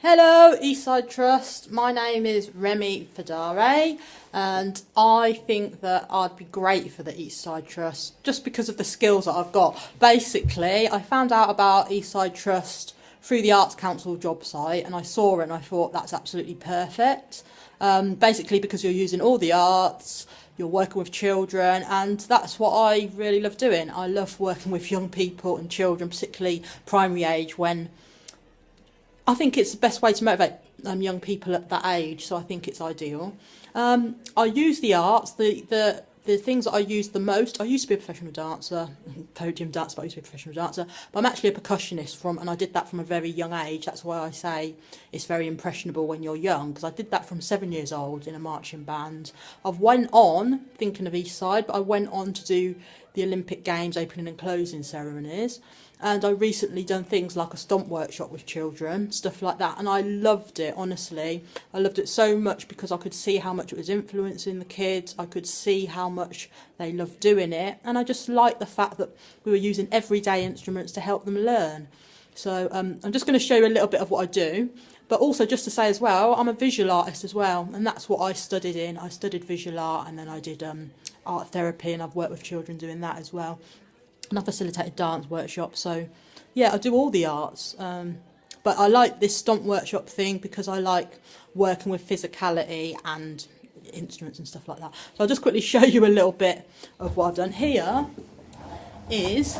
Hello, Eastside Trust. My name is Remy Fadare, and I think that I'd be great for the Eastside Trust just because of the skills that I've got. Basically, I found out about Eastside Trust through the Arts Council job site, and I saw it and I thought that's absolutely perfect. Basically, because you're using all the arts, you're working with children, and that's what I really love doing. I love working with young people and children, particularly primary age, when I think it's the best way to motivate young people at that age, so I think it's ideal. I use the arts, the things that I use the most. I used to be a professional dancer, podium dancer, but I used to be a professional dancer. But I'm actually a percussionist and I did that from a very young age. That's why I say it's very impressionable when you're young, because I did that from 7 years old in a marching band. I've went on, thinking of Eastside, but I went on to do the Olympic Games opening and closing ceremonies. And I recently done things like a stomp workshop with children, stuff like that. And I loved it, honestly. I loved it so much because I could see how much it was influencing the kids. I could see how much they loved doing it. And I just liked the fact that we were using everyday instruments to help them learn. So I'm just going to show you a little bit of what I do. But also just to say as well, I'm a visual artist as well. And that's what I studied in. I studied visual art, and then I did art therapy, and I've worked with children doing that as well. And I facilitated dance workshops, so yeah, I do all the arts. But I like this stomp workshop thing because I like working with physicality and instruments and stuff like that. So I'll just quickly show you a little bit of what I've done. Here is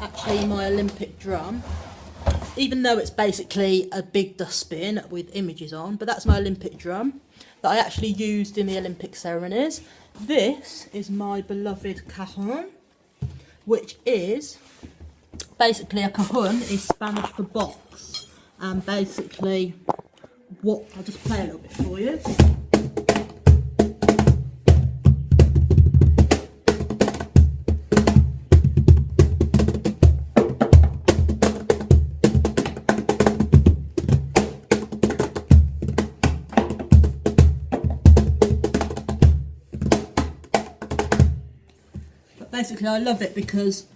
actually my Olympic drum, even though it's basically a big dustbin with images on, but that's my Olympic drum that I actually used in the Olympic ceremonies. This is my beloved cajon, which is basically a cajon is Spanish for box, and basically I'll just play a little bit for you. Basically, I love it because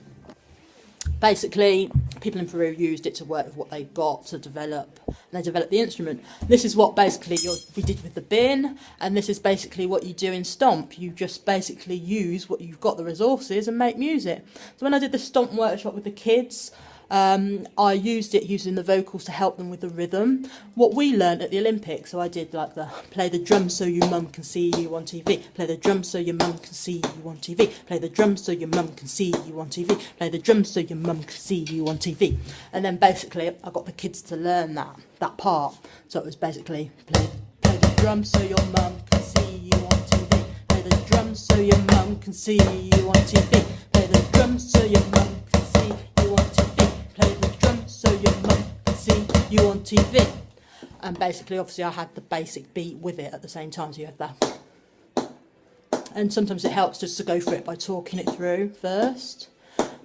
basically people in Peru used it to work with what they got to develop, and they developed the instrument. This is what basically we did with the bin, and this is basically what you do in stomp. You just basically use what you've got, the resources, and make music. So when I did the stomp workshop with the kids, I used it using the vocals to help them with the rhythm. What we learned at the Olympics, so I did like play the drums so your mum can see you on TV, play the drums so your mum can see you on TV, play the drums so your mum can see you on TV, play the drums so your mum can see you on TV. And then basically I got the kids to learn that part. So it was basically play the drums so your mum can see you on TV, play the drums so your mum can see you on TV, play the drums so your mum can see you on TV, play the drums so your mum can see you on TV. And basically, obviously, I had the basic beat with it at the same time, so you have that. And sometimes it helps just to go through it by talking it through first.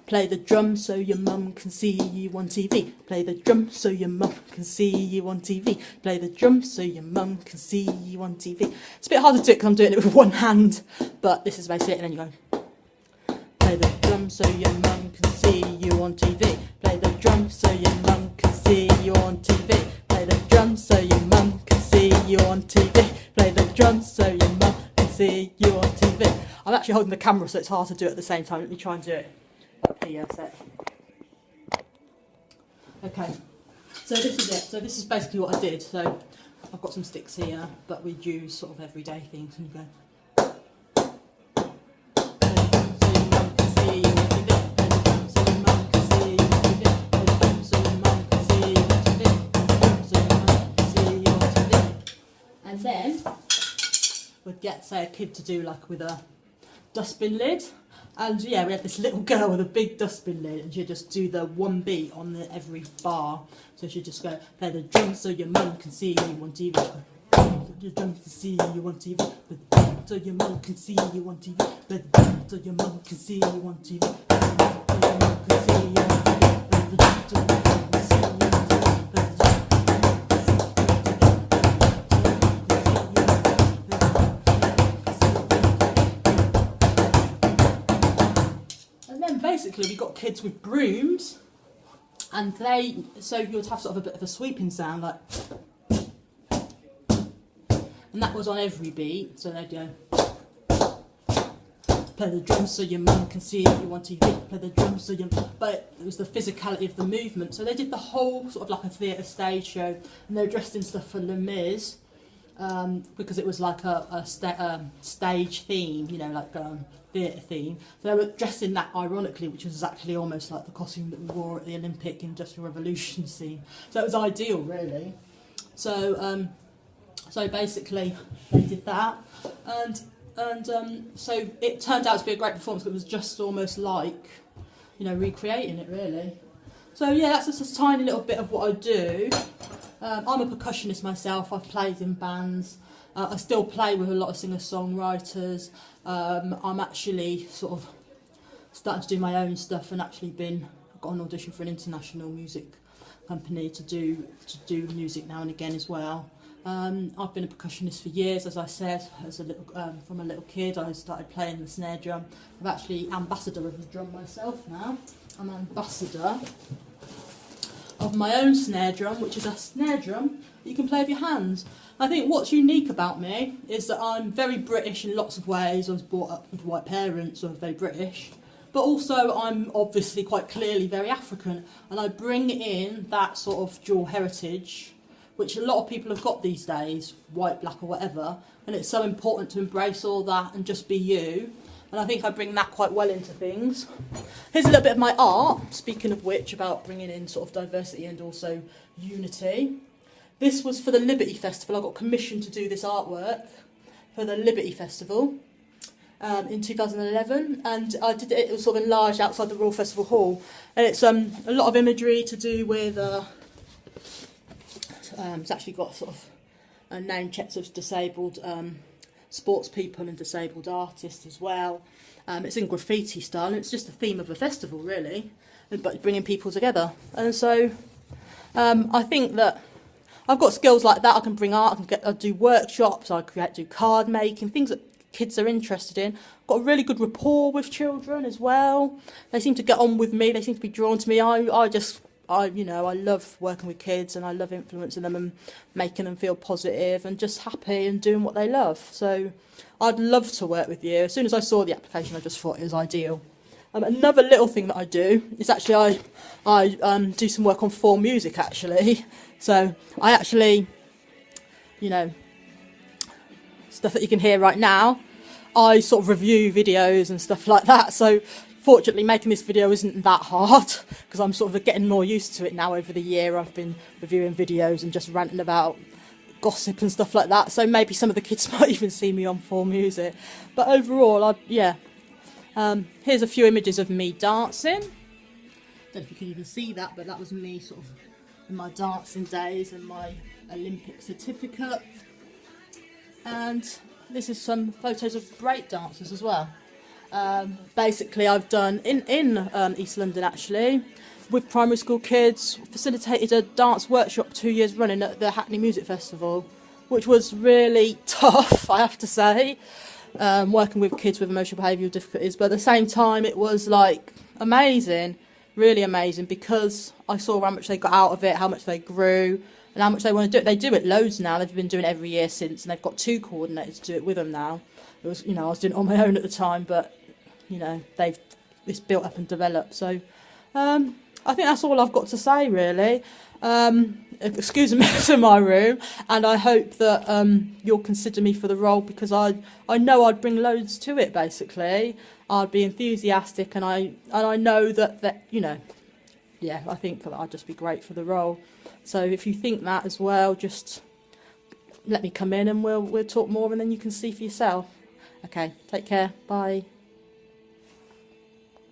Play the drums so your mum can see you on TV. Play the drums so your mum can see you on TV. Play the drums so your mum can see you on TV. It's a bit hard to do it because I'm doing it with one hand, but this is basically it, and then you go. Play the drums so your mum can see you on TV. Play the drums so your mum can see you on TV. Play the drums so your mum can see you on TV. Play the drums so your mum can see you on TV. I'm actually holding the camera, so it's hard to do it at the same time. Let me try and do it up here a sec. Okay, so this is it. So this is basically what I did. So I've got some sticks here, but we use sort of everyday things, and you go. And then we'd get, say, a kid to do like with a dustbin lid. And yeah, we had this little girl with a big dustbin lid, and she'd just do the one beat on every bar. So she'd just go, play the drums so your mum can see you on TV. Play the drums to see you on TV. Play the drums so your mum can see you on TV. Play the drums so your mum can see you on TV. Play the drums so your mum can see you on TV. Play the drums so your mum can see you on TV. Basically, we got kids with brooms, and so you'd have sort of a bit of a sweeping sound, like, and that was on every beat. So they'd go, play the drums so your mum can see if you want TV, play the drums so your... But it was the physicality of the movement. So they did the whole sort of like a theatre stage show, and they were dressed in stuff for Les Mis, because it was like a stage theme, you know, like theatre theme. So they were dressed in that ironically, which was exactly almost like the costume that we wore at the Olympic Industrial Revolution scene. So it was ideal, really. So so basically they did that, and so it turned out to be a great performance. It was just almost like, you know, recreating it, really. So yeah, that's just a tiny little bit of what I do. I'm a percussionist myself. I've played in bands. I still play with a lot of singer-songwriters. I'm actually sort of starting to do my own stuff, and actually I've got an audition for an international music company to do music now and again as well. I've been a percussionist for years, as I said, from a little kid. I started playing the snare drum. I'm actually ambassador of the drum myself now. I'm ambassador of my own snare drum, which is a snare drum that you can play with your hands. I think what's unique about me is that I'm very British in lots of ways. I was brought up with white parents, so I'm very British. But also I'm obviously quite clearly very African, and I bring in that sort of dual heritage, which a lot of people have got these days, white, black or whatever, and it's so important to embrace all that and just be you. And I think I bring that quite well into things. Here's a little bit of my art, speaking of which, about bringing in sort of diversity and also unity. This was for the Liberty Festival. I got commissioned to do this artwork for the Liberty Festival in 2011, and I did it was sort of enlarged outside the Royal Festival Hall, and it's a lot of imagery to do with it's actually got sort of name checks of disabled sports people and disabled artists as well. It's in graffiti style, and it's just the theme of the festival, really, but bringing people together. And so I think that I've got skills like that. I can bring art, I do workshops, I do card making, things that kids are interested in. I've got a really good rapport with children as well. They seem to get on with me, they seem to be drawn to me. I love working with kids, and I love influencing them and making them feel positive and just happy and doing what they love. So I'd love to work with you. As soon as I saw the application, I just thought it was ideal. Another little thing that I do is actually I do some work on form music, actually. So I actually, you know, stuff that you can hear right now, I sort of review videos and stuff like that. So fortunately, making this video isn't that hard, because I'm sort of getting more used to it now over the year. I've been reviewing videos and just ranting about gossip and stuff like that. So maybe some of the kids might even see me on form music. But overall, here's a few images of me dancing. Don't know if you can even see that, but that was me sort of in my dancing days and my Olympic certificate. And this is some photos of break dancers as well. Basically, I've done in East London, actually, with primary school kids, facilitated a dance workshop 2 years running at the Hackney Music Festival, which was really tough, I have to say, working with kids with emotional behavioural difficulties. But at the same time, it was like amazing, really amazing, because I saw how much they got out of it, how much they grew, and how much they want to do it. They do it loads now. They've been doing it every year since, and they've got 2 coordinators to do it with them now. It was, I was doing it on my own at the time, but it's built up and developed. So I think that's all I've got to say, really. Excuse me for my room, and I hope that you'll consider me for the role, because I know I'd bring loads to it. Basically, I'd be enthusiastic, and I know that I think that I'd just be great for the role. So if you think that as well, just let me come in and we'll talk more, and then you can see for yourself. Okay, take care. Bye.